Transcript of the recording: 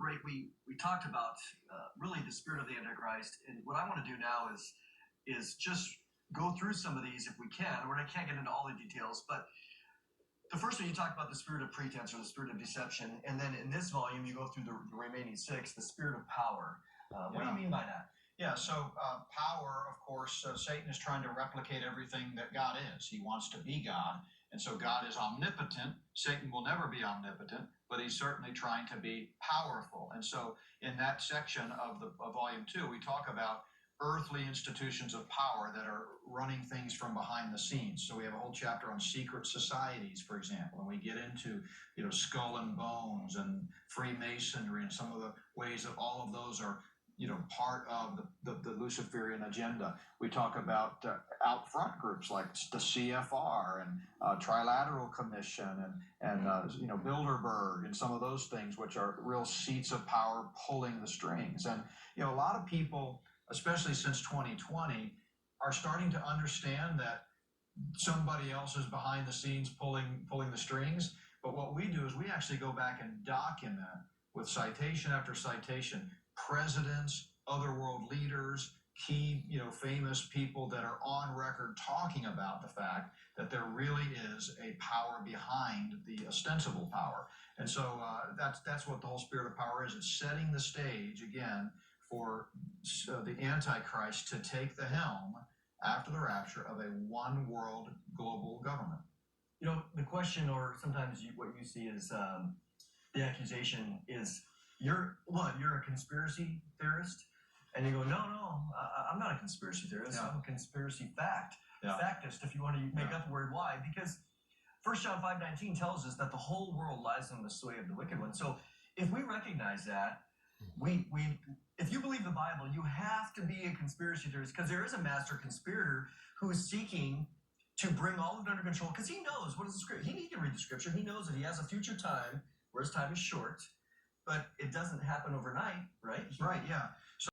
great. We talked about really the spirit of the Antichrist, and what I want to do now is just go through some of these if we can. I can't get into all the details, but the first one you talked about the spirit of pretense or the spirit of deception, and then in this volume you go through the remaining six, the spirit of power. What do you mean by that? Yeah, so power, of course, Satan is trying to replicate everything that God is. He wants to be God, and so God is omnipotent. Satan will never be omnipotent, but he's certainly trying to be powerful. And so in that section of volume 2, we talk about earthly institutions of power that are running things from behind the scenes. So we have a whole chapter on secret societies, for example, and we get into skull and bones and Freemasonry and some of the ways that all of those are part of the Luciferian agenda. We talk about out front groups like the CFR and Trilateral Commission and Bilderberg and some of those things, which are real seats of power pulling the strings. And a lot of people, especially since 2020, are starting to understand that somebody else is behind the scenes pulling the strings. But what we do is we actually go back and document with citation after citation presidents, other world leaders, key, famous people that are on record talking about the fact that there really is a power behind the ostensible power. And so that's what the whole spirit of power is. It's setting the stage, again, for the Antichrist to take the helm after the rapture of a one world global government. The question, or sometimes what you see is the accusation is, you're a conspiracy theorist? And you go, no, I'm not a conspiracy theorist. Yeah. I'm a conspiracy factist, if you want to make up the word why. Because 1 John 5:19 tells us that the whole world lies in the sway of the wicked one. So if we recognize that, if you believe the Bible, you have to be a conspiracy theorist, because there is a master conspirator who is seeking to bring all of it under control, because he knows what is the scripture. He can read the scripture. He knows that he has a future time where his time is short, but it doesn't happen overnight, right? Right, yeah.